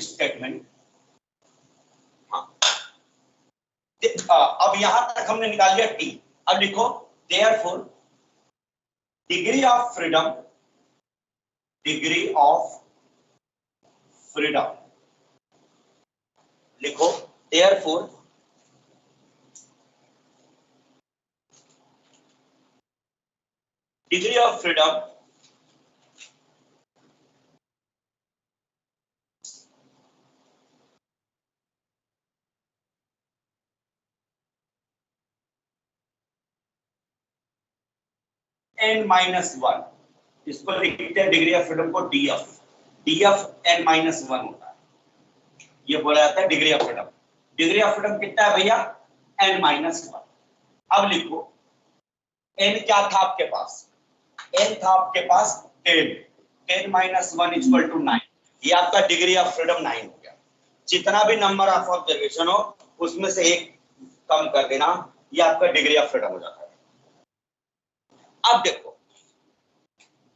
Statement. अब यहां तक हमने निकाल लिया टी। अब लिखो therefore degree of freedom, degree of freedom लिखो therefore degree of freedom n-1, इसको लिखते हैं डिग्री ऑफ फ्रीडम को df, df n-1 होता है, ये बोला जाता है degree of freedom. Degree of freedom कितना है भैया? n-1। अब लिखो n क्या था आपके पास? n था आपके पास 10, 10-1 इक्वल टू 9, ये आपका डिग्री ऑफ फ्रीडम 9 हो गया। जितना भी नंबर ऑफ ऑब्जर्वेशन हो उसमें से एक कम कर देना, ये आपका डिग्री ऑफ फ्रीडम हो जाता है। अब देखो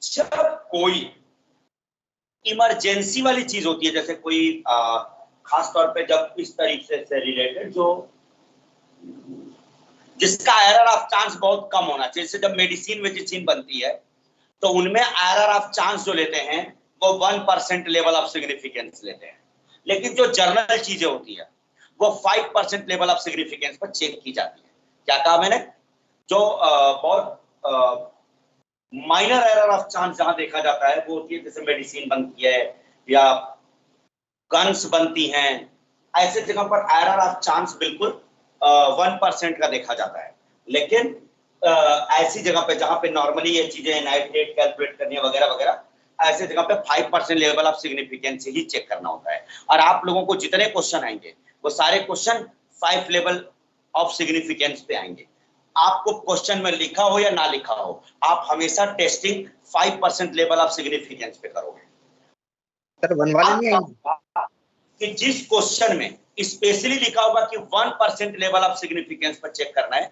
जब कोई इमरजेंसी वाली चीज होती है, जैसे कोई खास तौर पे जब इस तरीके से रिलेटेड जो जिसका एरर ऑफ चांस बहुत कम होना चाहिए, जैसे जब मेडिसिन बनती है तो उनमें एरर ऑफ चांस जो लेते हैं वो 1% लेवल ऑफ सिग्निफिकेंस लेते हैं, लेकिन जो जर्नल चीजें होती है वो 5% लेवल ऑफ सिग्निफिकेंस पर चेक की जाती है। क्या कहा मैंने? जो बहुत माइनर एरर ऑफ चांस जहां देखा जाता है वो होती है जैसे मेडिसिन बनती है या गन्स बनती हैं, ऐसे जगह पर एरर ऑफ चांस बिल्कुल 1% का देखा जाता है। लेकिन ऐसी जगह पे जहां पे नॉर्मली ये चीजें नाइट्रेट कैलकुलेट करनी है वगैरह वगैरह, ऐसे जगह पे 5% लेवल ऑफ सिग्निफिकेंस ही चेक करना होता है। और आप लोगों को जितने क्वेश्चन आएंगे वो सारे क्वेश्चन 5 लेवल ऑफ सिग्निफिकेंस पे आएंगे। आपको क्वेश्चन में लिखा हो या ना लिखा हो, आप हमेशा टेस्टिंग 5% लेवल ऑफ सिग्निफिकेंस पे करोगे। सर 1 वाले नहीं आएंगे कि जिस क्वेश्चन में स्पेशली लिखा होगा कि 1% लेवल ऑफ सिग्निफिकेंस पर चेक करना है,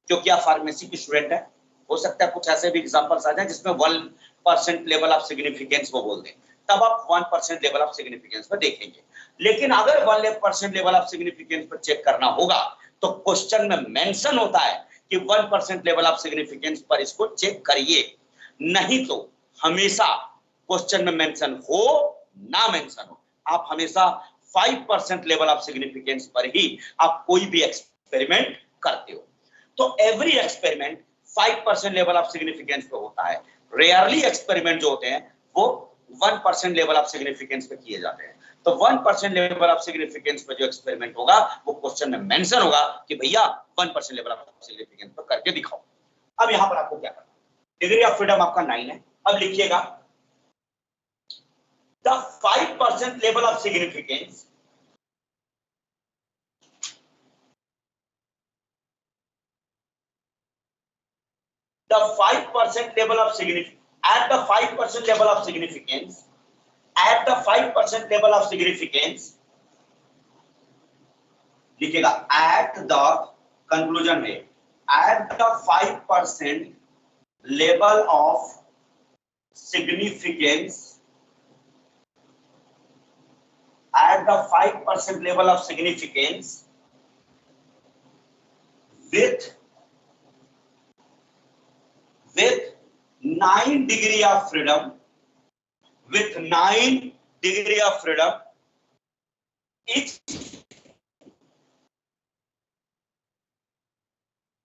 क्योंकि आप फार्मेसी की स्टूडेंट है, हो सकता है कुछ ऐसे भी एग्जांपल्स आ जाए जिसमें 1% लेवल ऑफ सिग्निफिकेंस वो बोल दें, तब आप 1% लेवल ऑफ सिग्निफिकेंस पर देखेंगे। लेकिन अगर 1% लेवल ऑफ सिग्निफिकेंस पर चेक करना होगा तो क्वेश्चन में मेंशन होता है कि 1% लेवल ऑफ सिग्निफिकेंस पर इसको चेक करिए, नहीं तो हमेशा क्वेश्चन में मेंशन हो ना मेंशन हो, आप हमेशा 5% लेवल ऑफ सिग्निफिकेंस पर ही आप कोई भी एक्सपेरिमेंट करते हो। तो every experiment 5% level of significance पे होता है। रेयरली एक्सपेरिमेंट जो होते हैं वो 1% लेवल ऑफ सिग्निफिकेंस पे किए जाते हैं। तो 1% लेवल ऑफ सिग्निफिकेंस पे जो एक्सपेरिमेंट होगा वो क्वेश्चन में मेंशन होगा कि भैया 1% लेवल ऑफ सिग्निफिकेंस पे करके दिखाओ। अब यहां पर आपको क्या करना, डिग्री ऑफ फ्रीडम आपका 9 है। अब लिखिएगा the 5% level of significance the 5% level of significance at the 5% level of significance at the 5% level of significance लिखेगा at the conclusion में at the 5% level of significance at the 5% level of significance with 9 degree of freedom, with 9 degree of freedom, each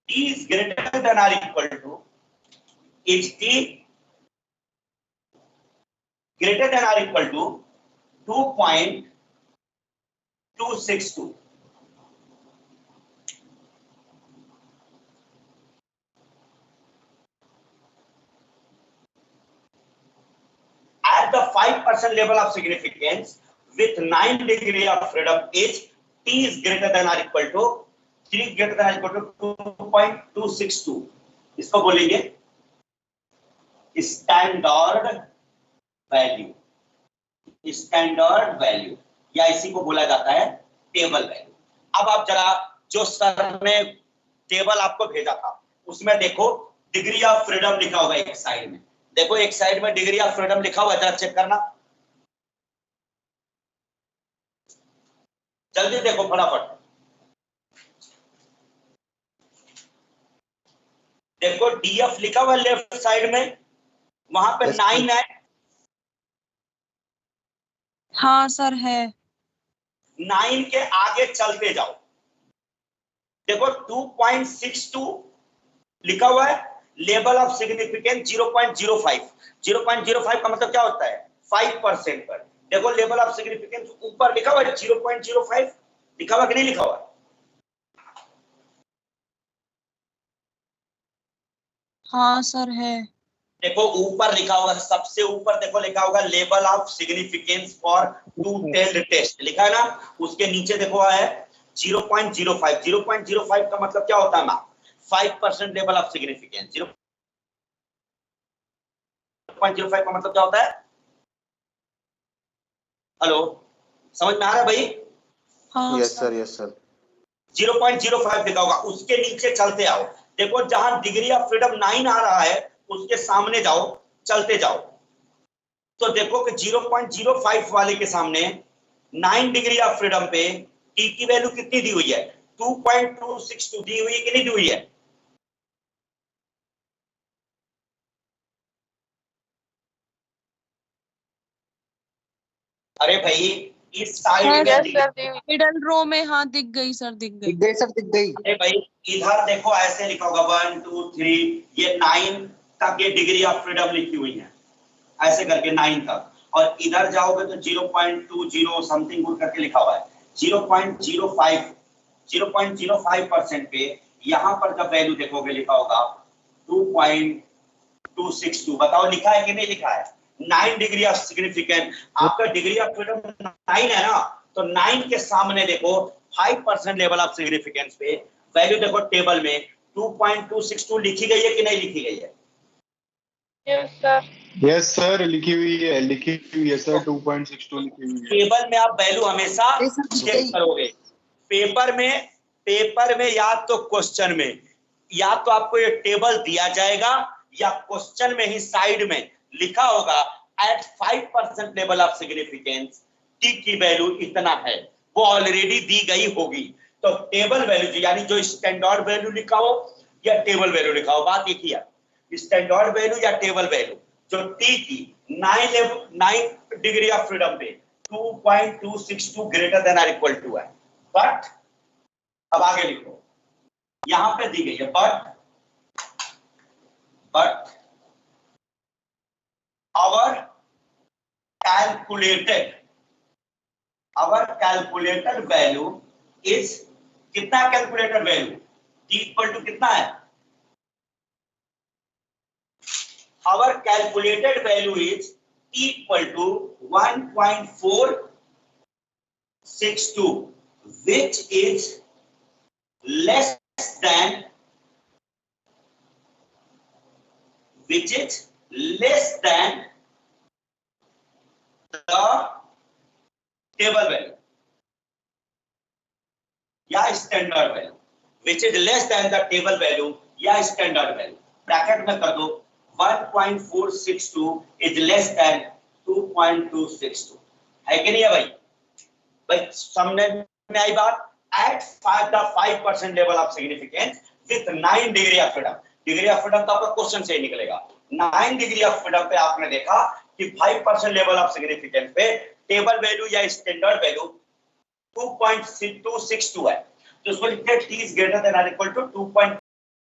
t is greater than or equal to, each t greater than or equal to 2.262. At the 5% level of significance with 9 degree of freedom is t is greater than or equal to 3 greater than or equal to 2.262. इसको बोलेंगे standard value, standard value या इसी को बोला जाता है table value. अब आप जरा जो सर ने टेबल आपको भेजा था उसमें देखो डिग्री ऑफ फ्रीडम लिखा होगा एक साइड में, देखो एक साइड में डिग्री ऑफ फ्रीडम लिखा हुआ है, जरा चेक करना। जल्दी देखो फटाफट। देखो डीएफ लिखा हुआ लेफ्ट साइड में, वहां पे 9 है। हाँ सर है। 9 के आगे चलते जाओ। देखो 2.62 लिखा हुआ है, लेवल ऑफ सिग्निफिकेंस 0.05। 0.05 का मतलब क्या होता है? 5% पर। देखो लेवल ऑफ सिग्निफिकेंस ऊपर लिखा हुआ है 0.05, लिखा हुआ कि नहीं लिखा हुआ? हाँ सर है। देखो ऊपर लिखा होगा, सबसे ऊपर देखो लिखा होगा level of significance for two tailed test, लिखा है ना। उसके नीचे देखो है 0.05। 0.05 का मतलब क्या होता है ना? 5% लेवल ऑफ सिग्निफिकेंस। 0.05 का मतलब क्या होता है? हेलो, समझ में आ रहा है भाई? हाँ यस सर, यस सर। 0.05 लिखा होगा, उसके नीचे चलते आओ। देखो जहां डिग्री ऑफ फ्रीडम 9 आ रहा है उसके सामने जाओ, चलते जाओ। तो देखो कि 0.05 वाले के सामने 9 डिग्री ऑफ फ्रीडम पे टी की वैल्यू कितनी दी हुई है? 2.262 दी हुई है कि नहीं दी हुई है? अरे भाई इस साइड में मिडल रो में, हाँ दिख गई सर, दिख गई। दिख गई सर, दिख गई। अरे भाई इधर देखो ऐसे लिखा होगा 1 2 3, ये 9 तक ये डिग्री ऑफ फ्रीडम लिखी हुई है, ऐसे करके 9 तक। और इधर जाओगे तो 0.20 समथिंग कुछ करके लिखा हुआ है। 0.05% पे यहाँ पर जब वैल्यू देखोगे लिखा होगा 2.262। बताओ लिखा है कि नहीं लिखा है? 9 डिग्री ऑफ सिग्निफिकेंस, आपका डिग्री ऑफ फ्रीडम 9 है ना, तो 9 के सामने देखो 5% लेवल ऑफ सिग्निफिकेंस पे वैल्यू देखो टेबल में 2.262 लिखी गई है कि नहीं लिखी गई है? यस सर, लिखी हुई है सर, 2.62 लिखी हुई है। टेबल में आप वैल्यू हमेशा चेक करोगे। पेपर में या तो क्वेश्चन में, या तो आपको ये टेबल दिया जाएगा या क्वेश्चन में ही साइड में लिखा होगा at 5% level of significance T की वैल्यू इतना है, वो ऑलरेडी दी गई होगी। तो टेबल वैल्यू यानी जो स्टैंडर्ड वैल्यू लिखा हो या टेबल वैल्यू लिखा हो, बात एक ही है। स्टैंडर्ड वैल्यू या टेबल वैल्यू जो टी की 9 डिग्री ऑफ फ्रीडम पे 2.262 ग्रेटर देन और इक्वल टू है। बट अब आगे लिखो, यहां पे दी गई है but our calculated value is कितना? Calculated value t equal to कितना है? our calculated value is t equal to 1.462 which is less than the table value या standard value, which is less than the table value या standard value. Bracket में कर दो 1.462 is less than 2.262, है कि नहीं है भाई? भाई समझ में आई बात? At 5% level of significance with 9 degree of freedom। Degree of freedom तो आपका क्वेश्चन से ही निकलेगा। 9 डिग्री ऑफ फ्रीडम पे आपने देखा कि 5% लेवल ऑफ सिग्निफिकेंस पे टेबल वैल्यू या स्टैंडर्ड वैल्यू 2.262 है, तो उसको लिखते हैं t is greater than or equal to 2.2